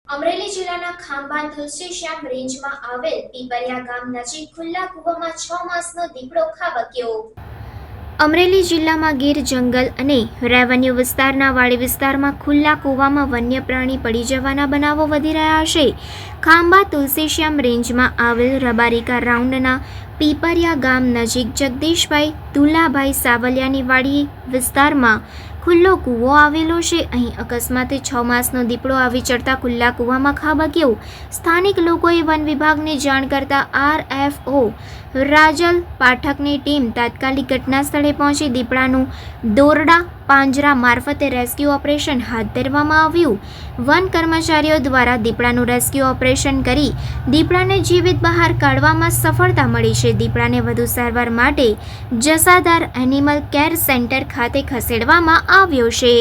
અમરેલી જિલ્લાના ખાંભા તુલસીશ્યામ રેન્જમાં આવેલ પીપરિયા ગામ નજીક ખુલ્લા કૂવામાં 6 માસનો દીપડો ખાબક્યો। અમરેલી જિલ્લામાં ગીર જંગલ અને રેવન્યુ વિસ્તારના વાડી વિસ્તારમાં ખુલ્લા કૂવામાં વન્ય પ્રાણી પડી જવાના બનાવો વધી રહ્યા છે। ખાંભા તુલસીશ્યામ રેન્જમાં આવેલ રબારિકા રાઉન્ડના પીપરિયા ગામ નજીક જગદીશભાઈ દુલાભાઈ સાવલિયાની વાડી વિસ્તારમાં ખુલ્લો કૂવો આવેલો છે। અહીં અકસ્માતે 6 માસનો દીપડો આવી ચડતા ખુલ્લા કૂવામાં ખાબક્યો। સ્થાનિક લોકોએ વન વિભાગને જાણ કરતા RFO રાજલ પાઠકની ટીમ તાત્કાલિક ઘટના સ્થળે પહોંચી દીપડાનું દોરડા પાંજરા મારફતે રેસ્ક્યુ ઓપરેશન હાથ ધરવામાં આવ્યું। વન કર્મચારીઓ દ્વારા દીપડાનું રેસ્ક્યુ ઓપરેશન કરી દીપડાને જીવિત બહાર કાઢવામાં સફળતા મળી છે। દીપડાને વધુ સારવાર માટે જસાધાર એનિમલ કેર સેન્ટર ખાતે ખસેડવામાં આવ્યો છે।